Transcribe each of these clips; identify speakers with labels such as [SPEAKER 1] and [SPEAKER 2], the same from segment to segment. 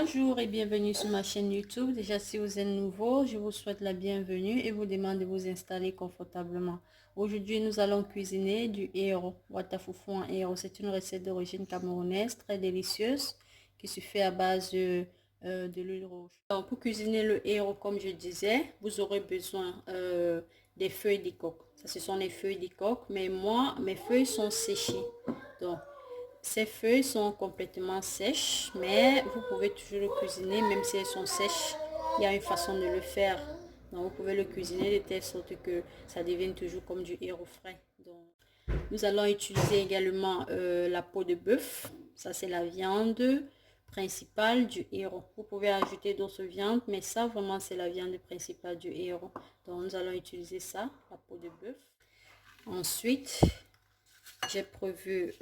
[SPEAKER 1] Bonjour et bienvenue sur ma chaîne YouTube. Déjà, si vous êtes nouveau, je vous souhaite la bienvenue et vous demande de vous installer confortablement. Aujourd'hui, nous allons cuisiner du héros, watafoufou en héros. C'est une recette d'origine camerounaise très délicieuse qui se fait à base de l'huile rouge. Donc, pour cuisiner le héros, comme je disais, vous aurez besoin des feuilles de coque. Ça, ce sont les feuilles de coque, mais moi, mes feuilles sont séchées. Donc, ces feuilles sont complètement sèches, mais vous pouvez toujours le cuisiner, même si elles sont sèches. Il y a une façon de le faire. Donc, vous pouvez le cuisiner de telle sorte que ça devienne toujours comme du héros frais. Donc, nous allons utiliser également la peau de bœuf. Ça, c'est la viande principale du héros. Vous pouvez ajouter d'autres viandes, mais ça, vraiment, c'est la viande principale du héros. Donc, nous allons utiliser ça, la peau de bœuf. Ensuite, j'ai prévu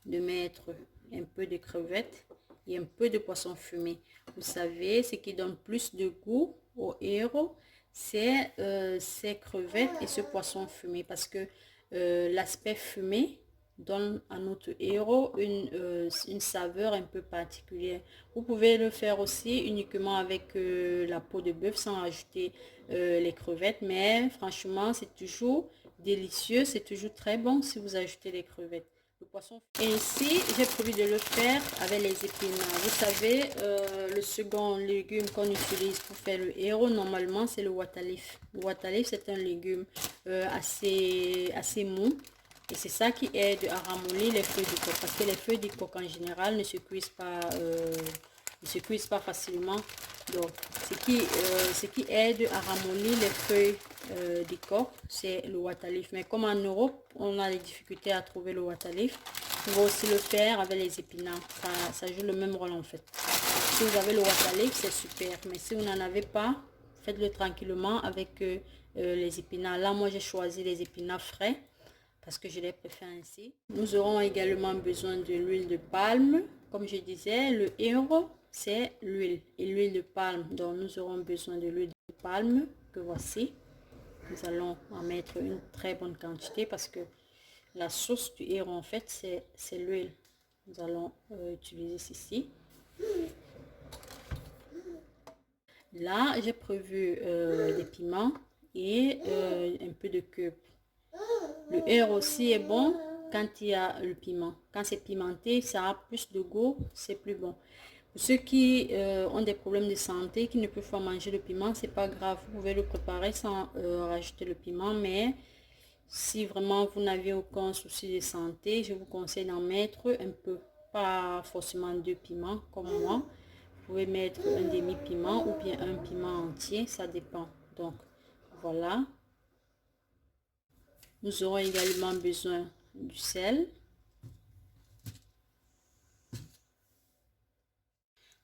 [SPEAKER 1] de mettre un peu de crevettes et un peu de poisson fumé. Vous savez, ce qui donne plus de goût au héros, c'est ces crevettes et ce poisson fumé, parce que l'aspect fumé donne à notre héros une saveur un peu particulière. Vous pouvez le faire aussi uniquement avec la peau de bœuf sans ajouter les crevettes, mais franchement, c'est toujours délicieux, c'est toujours très bon si vous ajoutez les crevettes. Le poisson. Et ici, j'ai prévu de le faire avec les épinards. Vous savez, le second légume qu'on utilise pour faire le héros, normalement, c'est le watalif. Le watalif, c'est un légume assez mou. Et c'est ça qui aide à ramollir les feuilles de coque. Parce que les feuilles de coque, en général, ne se cuisent pas facilement. Donc, ce qui aide à ramollir les feuilles de coque, c'est le watalif. Mais comme en Europe, on a des difficultés à trouver le watalif, on va aussi le faire avec les épinards. Ça joue le même rôle en fait. Si vous avez le watalif, c'est super. Mais si vous n'en avez pas, faites-le tranquillement avec les épinards. Là, moi, j'ai choisi les épinards frais parce que je les préfère ainsi. Nous aurons également besoin de l'huile de palme. Comme je disais, le héros, c'est l'huile et l'huile de palme. Donc, nous aurons besoin de l'huile de palme que voici. Nous allons en mettre une très bonne quantité parce que la sauce du héros, en fait, c'est l'huile. Nous allons utiliser ceci. Là, j'ai prévu des piments et un peu de cube. Le héros aussi est bon quand il y a le piment. Quand c'est pimenté, ça a plus de goût, c'est plus bon. Pour ceux qui ont des problèmes de santé, qui ne peuvent pas manger le piment, c'est pas grave. Vous pouvez le préparer sans rajouter le piment. Mais si vraiment vous n'avez aucun souci de santé, je vous conseille d'en mettre un peu. Pas forcément deux piments comme moi. Vous pouvez mettre un demi-piment ou bien un piment entier, ça dépend. Donc voilà. Nous aurons également besoin du sel.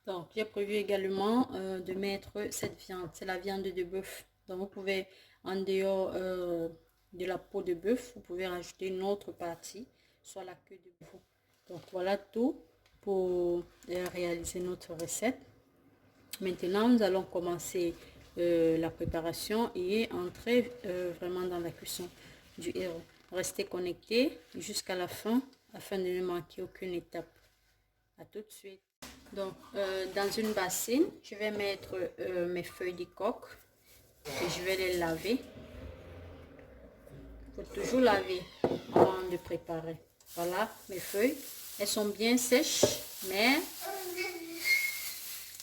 [SPEAKER 1] Donc, j'ai prévu également de mettre cette viande. C'est la viande de bœuf. Donc, vous pouvez, en dehors de la peau de bœuf, vous pouvez rajouter une autre partie, soit la queue de bœuf. Donc, voilà tout pour réaliser notre recette. Maintenant, nous allons commencer la préparation et entrer vraiment dans la cuisson du héros. Restez connectés jusqu'à la fin afin de ne manquer aucune étape. À tout de suite. Donc, dans une bassine, je vais mettre mes feuilles de coque et je vais les laver. Il faut toujours laver avant de préparer. Voilà mes feuilles. Elles sont bien sèches, mais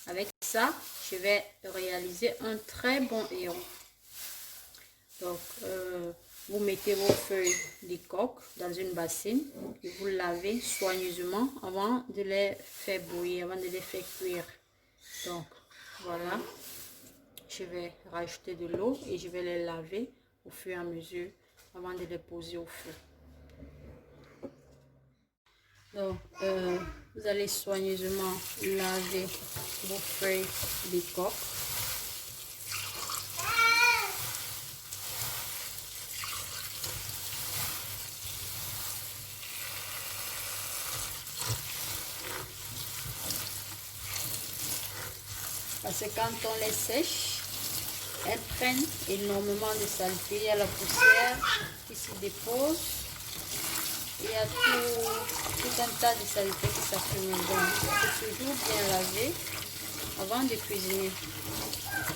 [SPEAKER 1] avec ça, je vais réaliser un très bon héros. Donc, vous mettez vos feuilles de coque dans une bassine et vous lavez soigneusement avant de les faire bouillir, avant de les faire cuire. Donc, voilà. Je vais rajouter de l'eau et je vais les laver au fur et à mesure avant de les poser au feu. Donc, vous allez soigneusement laver vos feuilles de coque. Parce que quand on les sèche, elles prennent énormément de saleté. Il y a la poussière qui se dépose il y a tout un tas de saletés qui s'accumulent. Donc, il faut toujours bien laver avant de cuisiner.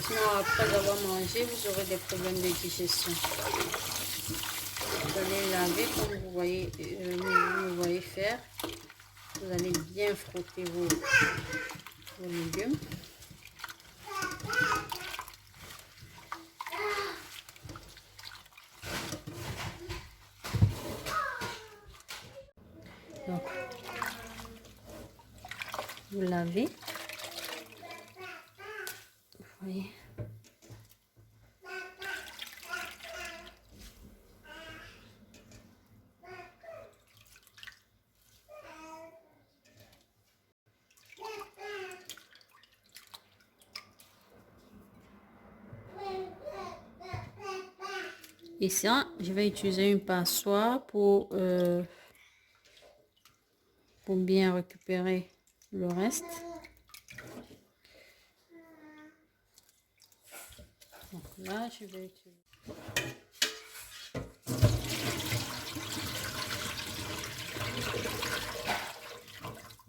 [SPEAKER 1] Sinon, après avoir mangé, vous aurez des problèmes de digestion. Vous allez laver comme vous voyez, vous voyez faire. Vous allez bien frotter vos légumes. Donc, vous lavez. Vous voyez. Et ça, je vais utiliser une passoire pour bien récupérer le reste. Donc là, je vais utiliser.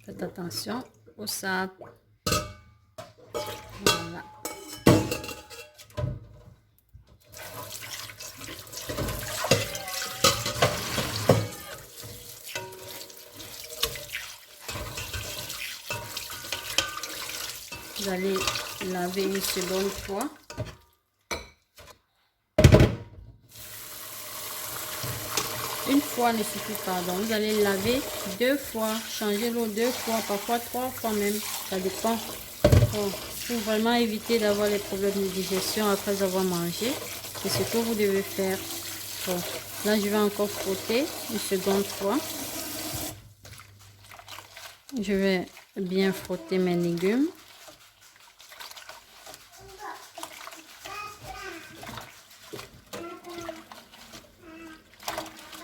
[SPEAKER 1] Faites attention au sable. Voilà. Vous allez laver une seconde fois. Une fois ne suffit pas, donc vous allez laver 2 fois, changer l'eau 2 fois, parfois 3 fois même, ça dépend. Bon, pour vraiment éviter d'avoir les problèmes de digestion après avoir mangé, c'est ce que vous devez faire. Bon, là je vais encore frotter une seconde fois. Je vais bien frotter mes légumes.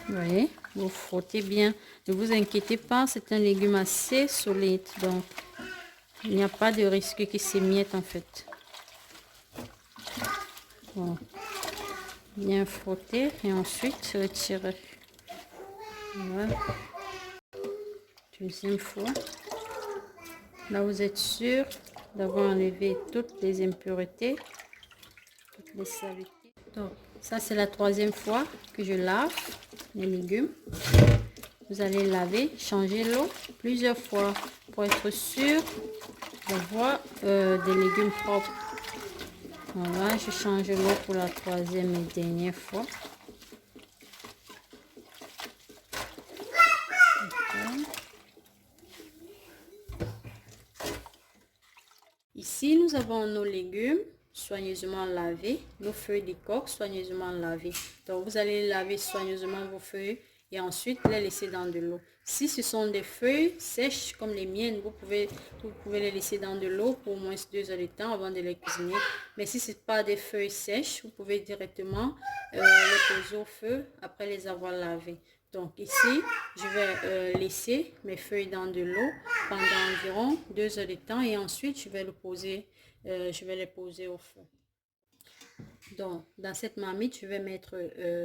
[SPEAKER 1] Vous voyez, vous frottez bien. Ne vous inquiétez pas, c'est un légume assez solide, donc il n'y a pas de risque qu'il s'émiette en fait. Bon. Bien frotter et ensuite retirer. Voilà. Deuxième fois. Là, vous êtes sûr d'avoir enlevé toutes les impuretés, toutes les saletés. Donc, ça, c'est la troisième fois que je lave les légumes. Vous allez laver, changer l'eau plusieurs fois pour être sûr d'avoir des légumes propres. Voilà, je change l'eau pour la troisième et dernière fois. Ici, nous avons nos légumes soigneusement lavés, nos feuilles de coque soigneusement lavées. Donc, vous allez laver soigneusement vos feuilles et ensuite les laisser dans de l'eau. Si ce sont des feuilles sèches comme les miennes, vous pouvez les laisser dans de l'eau pour au moins 2 heures de temps avant de les cuisiner. Mais si ce n'est pas des feuilles sèches, vous pouvez directement les poser au feu après les avoir lavées. Donc ici, je vais laisser mes feuilles dans de l'eau pendant environ 2 heures de temps et ensuite je vais les poser au feu. Donc dans cette marmite, je vais mettre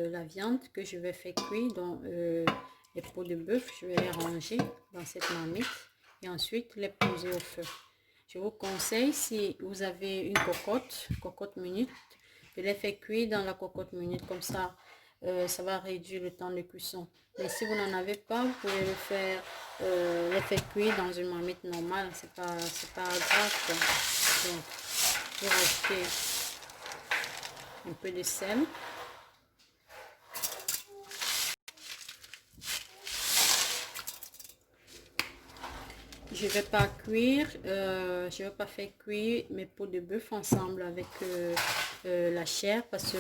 [SPEAKER 1] la viande que je vais faire cuire, donc les peaux de bœuf, je vais les ranger dans cette marmite et ensuite les poser au feu. Je vous conseille, si vous avez une cocotte minute, de les faire cuire dans la cocotte minute, comme ça ça va réduire le temps de cuisson. Mais si vous n'en avez pas, vous pouvez les faire cuire dans une marmite normale, c'est pas grave quoi. Donc, je vais rajouter un peu de sel. Je vais pas faire cuire mes peaux de bœuf ensemble avec la chair parce que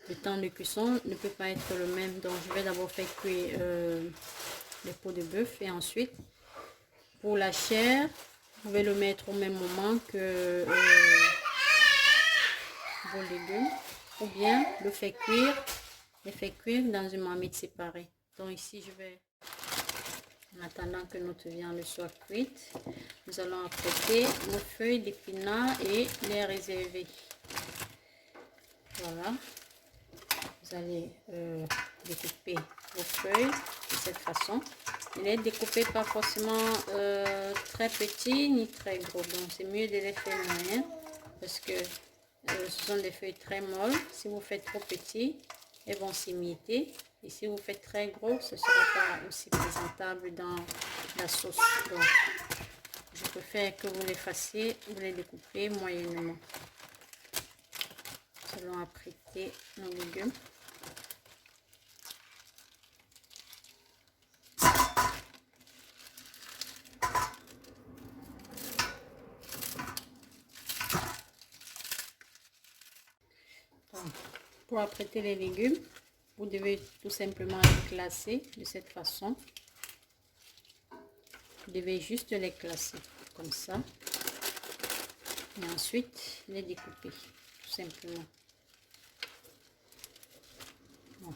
[SPEAKER 1] le temps de cuisson ne peut pas être le même. Donc je vais d'abord faire cuire les peaux de bœuf et ensuite pour la chair, vous pouvez le mettre au même moment que vos légumes ou bien les faire cuire dans une marmite séparée. Donc ici je vais, en attendant que notre viande soit cuite, nous allons apprêter nos feuilles d'épinards et les réserver. Voilà. Vous allez découper vos feuilles de cette façon. Il est découpé pas forcément très petit ni très gros, donc c'est mieux de les faire moyens parce que ce sont des feuilles très molles. Si vous faites trop petit, elles vont s'imiter, et si vous faites très gros, ce ne sera pas aussi présentable dans la sauce. Donc je préfère que vous les fassiez, vous les découpez moyennement. Nous allons apprêter nos légumes. Pour apprêter les légumes, vous devez tout simplement les classer de cette façon. Vous devez juste les classer comme ça. Et ensuite, les découper, tout simplement. Bon.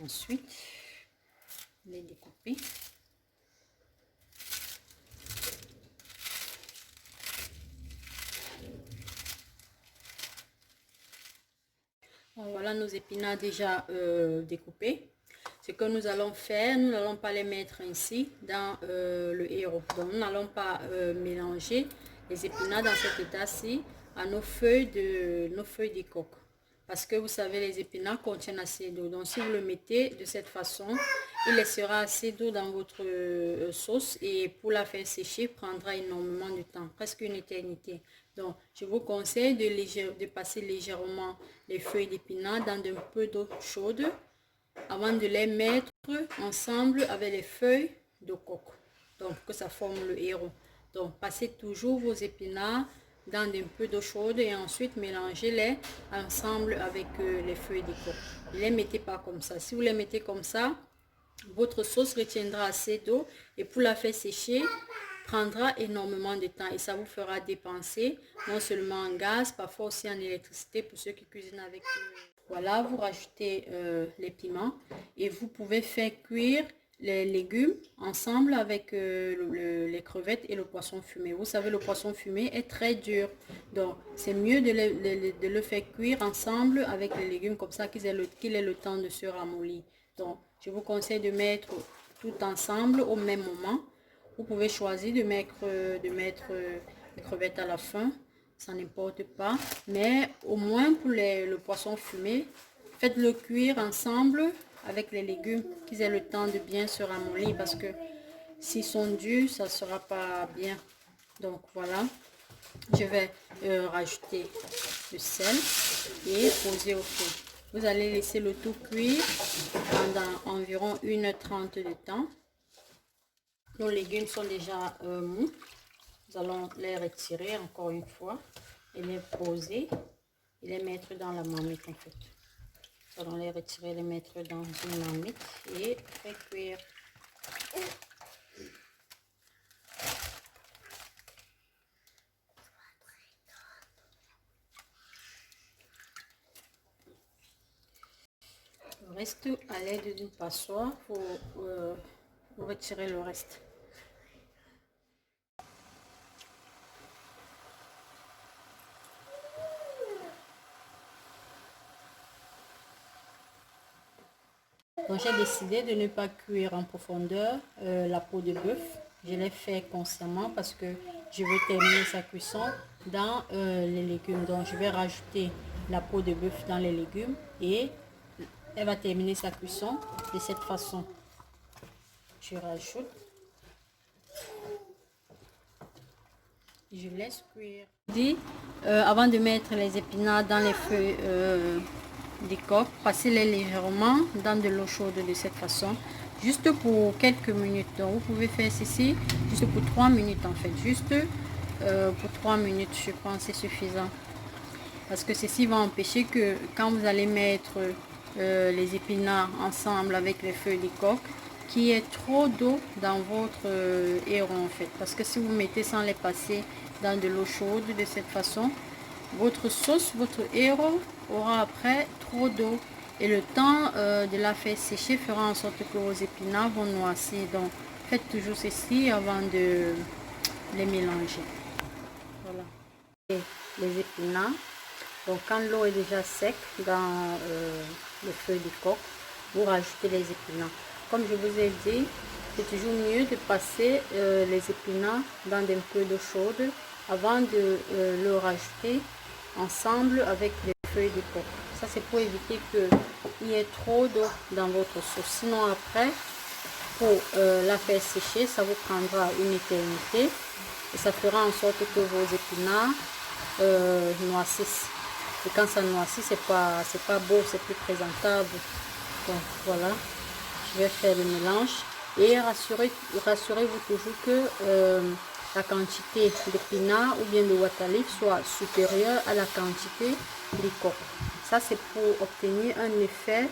[SPEAKER 1] Ensuite, les découper. Voilà nos épinards déjà découpés. Ce que nous allons faire, nous n'allons pas les mettre ainsi dans le héros. Donc nous n'allons pas mélanger les épinards dans cet état-ci à nos feuilles de coque. Parce que vous savez, les épinards contiennent assez d'eau. Donc si vous le mettez de cette façon, il laissera assez d'eau dans votre sauce, et pour la faire sécher prendra énormément de temps, presque une éternité. Donc je vous conseille de passer légèrement les feuilles d'épinards dans un peu d'eau chaude avant de les mettre ensemble avec les feuilles de coco, donc que ça forme le héros. Donc passez toujours vos épinards dans un peu d'eau chaude et ensuite mélangez-les ensemble avec les feuilles de coco. Ne les mettez pas comme ça. Si vous les mettez comme ça, votre sauce retiendra assez d'eau, et pour la faire sécher prendra énormément de temps, et ça vous fera dépenser non seulement en gaz, parfois aussi en électricité pour ceux qui cuisinent avec Voilà, vous rajoutez les piments et vous pouvez faire cuire les légumes ensemble avec les crevettes et le poisson fumé. Vous savez, le poisson fumé est très dur, donc c'est mieux de le faire cuire ensemble avec les légumes, comme ça qu'il ait le temps de se ramollir. Donc je vous conseille de mettre tout ensemble au même moment. Vous pouvez choisir de mettre les crevettes à la fin, ça n'importe pas, mais au moins pour le poisson fumé, faites-le cuire ensemble avec les légumes, qu'ils aient le temps de bien se ramollir, parce que s'ils sont durs, ça ne sera pas bien. Donc voilà, je vais rajouter le sel et poser au feu. Vous allez laisser le tout cuire pendant environ 1h30 de temps. Nos légumes sont déjà mous. Nous allons les retirer encore une fois et les poser et les mettre dans la marmite en fait. Nous allons les retirer, les mettre dans une marmite et faire cuire. Le reste, à l'aide d'une passoire pour retirer le reste. Donc j'ai décidé de ne pas cuire en profondeur la peau de bœuf. Je l'ai fait consciemment parce que je veux terminer sa cuisson dans les légumes. Donc je vais rajouter la peau de bœuf dans les légumes et elle va terminer sa cuisson de cette façon. Je rajoute. Je laisse cuire. Avant de mettre les épinards dans les feuilles des coques, passez-les légèrement dans de l'eau chaude de cette façon, juste pour quelques minutes. Donc vous pouvez faire ceci juste pour 3 minutes en fait, juste pour 3 minutes, je pense c'est suffisant, parce que ceci va empêcher que quand vous allez mettre les épinards ensemble avec les feuilles de coque, qu'il y ait trop d'eau dans votre héros en fait, parce que si vous mettez sans les passer dans de l'eau chaude de cette façon, votre sauce, votre héros aura après trop d'eau, et le temps de la faire sécher fera en sorte que vos épinards vont noircir. Donc faites toujours ceci avant de les mélanger. Voilà. Et les épinards, Donc quand l'eau est déjà sec dans les feuilles de coque, vous rajoutez les épinards. Comme je vous ai dit, c'est toujours mieux de passer les épinards dans un peu d'eau chaude avant de le rajouter ensemble avec les feuilles de coque. Ça c'est pour éviter qu'il y ait trop d'eau dans votre sauce. Sinon après, pour la faire sécher, ça vous prendra une éternité et ça fera en sorte que vos épinards noississent. Et quand ça noissit, c'est pas beau, c'est plus présentable. Donc voilà, je vais faire le mélange et rassurez-vous toujours que la quantité d'épinards ou bien de water-leaf soit supérieure à la quantité de coque. Ça c'est pour obtenir un effet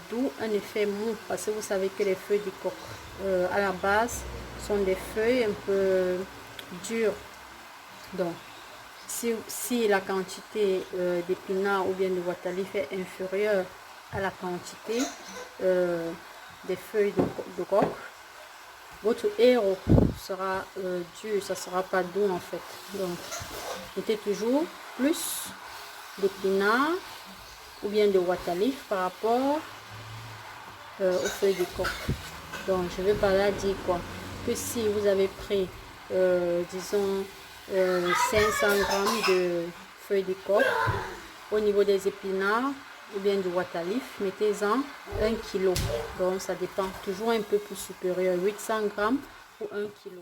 [SPEAKER 1] doux, un effet mou, parce que vous savez que les feuilles de coque à la base sont des feuilles un peu dures. Donc si la quantité d'épinards ou bien de water-leaf est inférieure à la quantité des feuilles de coque, votre héros sera dur, ça sera pas doux en fait. Donc mettez toujours plus d'épinards ou bien de water-leaf par rapport aux feuilles de coque. Donc je vais par là dire quoi, que si vous avez pris disons 500 grammes de feuilles de coque, au niveau des épinards ou bien du water-leaf, mettez-en 1 kg. Donc ça dépend, toujours un peu plus supérieur, 800 grammes ou 1 kg.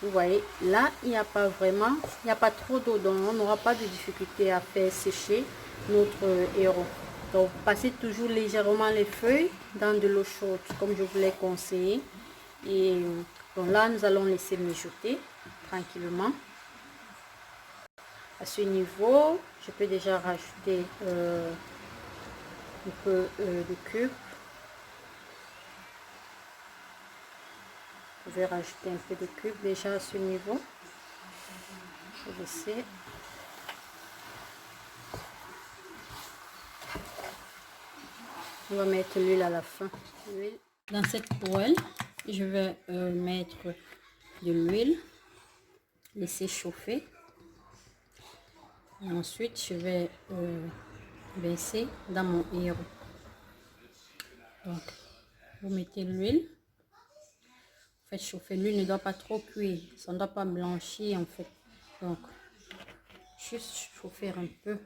[SPEAKER 1] Vous voyez, là il n'y a pas vraiment, il n'y a pas trop d'eau, donc on n'aura pas de difficulté à faire sécher notre héros. Donc passez toujours légèrement les feuilles dans de l'eau chaude, comme je vous l'ai conseillé. Et donc là, nous allons laisser mijoter tranquillement. À ce niveau, je peux déjà rajouter un peu de cube. Vous pouvez rajouter un peu de cube déjà à ce niveau. Je vais laisser. On va mettre l'huile à la fin. Dans cette poêle, je vais mettre de l'huile, laisser chauffer. Et ensuite, je vais verser dans mon héros. Donc, vous mettez l'huile, faites chauffer. L'huile ne doit pas trop cuire, ça ne doit pas blanchir en fait. Donc, juste chauffer un peu,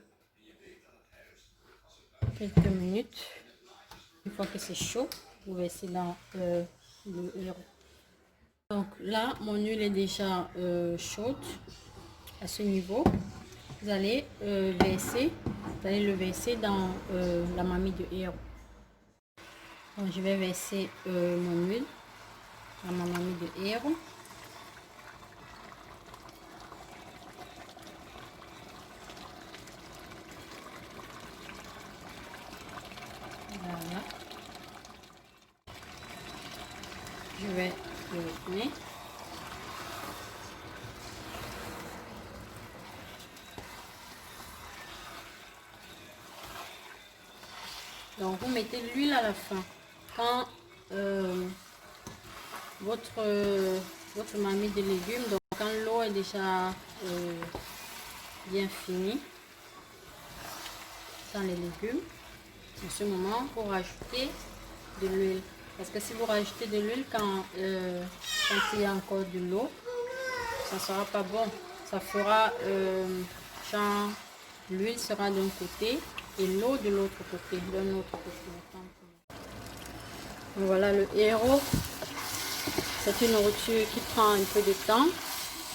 [SPEAKER 1] quelques minutes. Une fois que c'est chaud, vous versez dans le héros. Donc là, mon huile est déjà chaude. À ce niveau, vous allez le verser dans la marmite de héros. Donc je vais verser mon huile dans ma marmite de héros. Voilà. Je vais le retourner. Donc vous mettez l'huile à la fin. Quand votre marmite de légumes, donc quand l'eau est déjà bien finie dans les légumes, en ce moment vous rajoutez de l'huile. Parce que si vous rajoutez de l'huile quand il y a encore de l'eau, ça ne sera pas bon. Ça fera genre l'huile sera d'un côté et l'eau de l'autre côté, d'un autre côté. Voilà le héros. C'est une nourriture qui prend un peu de temps,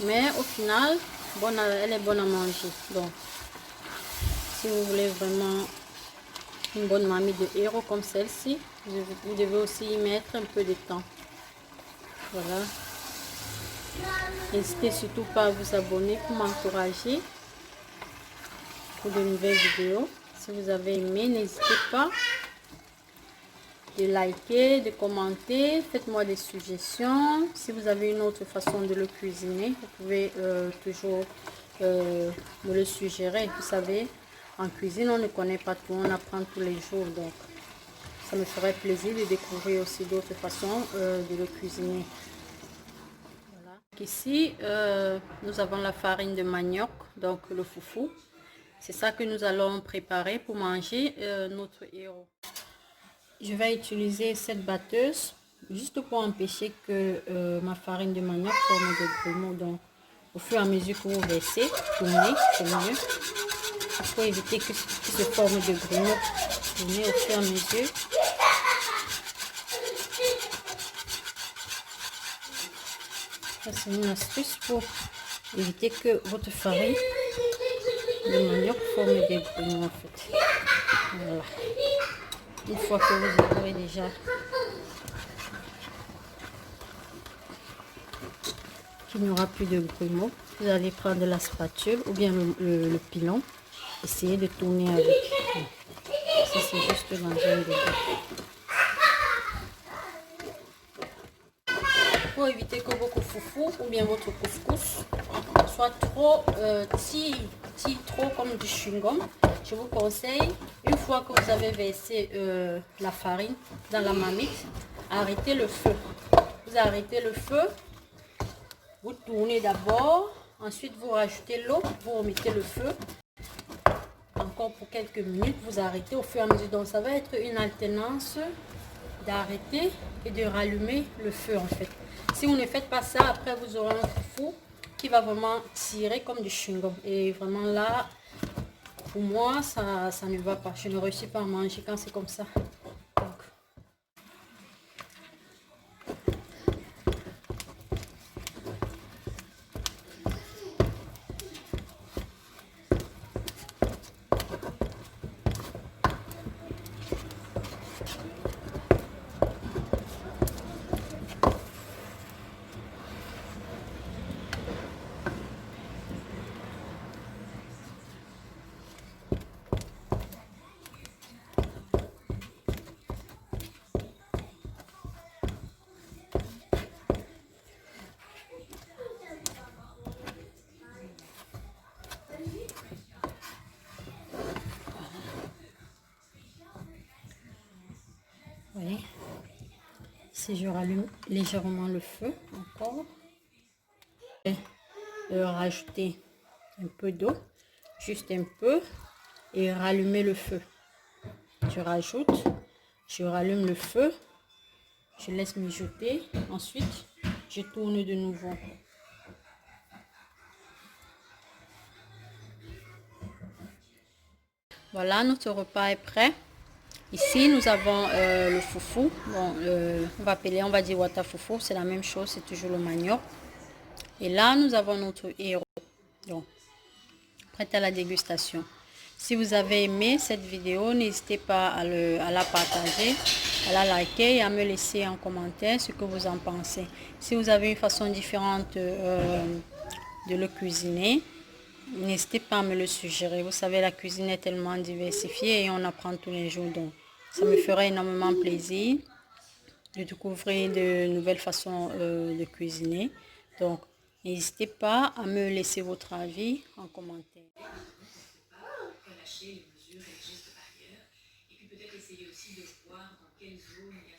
[SPEAKER 1] mais au final, elle est bonne à manger. Donc, si vous voulez vraiment une bonne marmite de héros comme celle-ci, vous devez aussi y mettre un peu de temps. Voilà. N'hésitez surtout pas à vous abonner pour m'encourager pour de nouvelles vidéos. Si vous avez aimé, n'hésitez pas de liker, de commenter, faites-moi des suggestions. Si vous avez une autre façon de le cuisiner, vous pouvez toujours me le suggérer. Vous savez, en cuisine, on ne connaît pas tout, on apprend tous les jours. Donc, ça me ferait plaisir de découvrir aussi d'autres façons de le cuisiner. Voilà. Ici, nous avons la farine de manioc, donc le foufou. C'est ça que nous allons préparer pour manger notre héros. Je vais utiliser cette batteuse juste pour empêcher que ma farine de manioc forme des grumeaux. Donc, au fur et à mesure que vous versez, tournez, c'est mieux. Pour éviter que se forme des grumeaux. Tournez au fur et à mesure. Ça, c'est une astuce pour éviter que votre farine de manioc forme des grumeaux en fait. Voilà. Une fois que vous aurez déjà qu'il n'y aura plus de grumeaux, vous allez prendre la spatule ou bien le pilon, essayez de tourner avec. Ça, c'est juste dans un début. Pour éviter que votre foufou ou bien votre couscous soit trop tire trop comme du chewing-gum, je vous conseille, une fois que vous avez versé la farine dans la marmite, arrêtez le feu. Vous arrêtez le feu, vous tournez d'abord, ensuite vous rajoutez l'eau, vous remettez le feu. Encore pour quelques minutes, vous arrêtez au fur et à mesure. Donc ça va être une alternance d'arrêter et de rallumer le feu en fait. Si vous ne faites pas ça, après vous aurez un foufou qui va vraiment tirer comme du chewing-gum. Et vraiment là, pour moi, ça ne va pas. Je ne réussis pas à manger quand c'est comme ça. Donc, vous voyez, si je rallume légèrement le feu encore, je vais rajouter un peu d'eau, juste un peu, et rallumer le feu. Je rajoute, je rallume le feu, je laisse mijoter, ensuite je tourne de nouveau. Voilà, notre repas est prêt. Ici, nous avons le foufou. Bon, on va dire wata foufou, c'est la même chose, c'est toujours le manioc. Et là, nous avons notre héros. Donc, prête à la dégustation. Si vous avez aimé cette vidéo, n'hésitez pas à la partager, à la liker et à me laisser en commentaire ce que vous en pensez. Si vous avez une façon différente de le cuisiner, n'hésitez pas à me le suggérer. Vous savez, la cuisine est tellement diversifiée et on apprend tous les jours. Donc, ça me ferait énormément plaisir de découvrir de nouvelles façons de cuisiner. Donc, n'hésitez pas à me laisser votre avis en commentaire. Les mesures et les gestes barrières, et puis peut-être essayer aussi de voir dans quelle zone il y a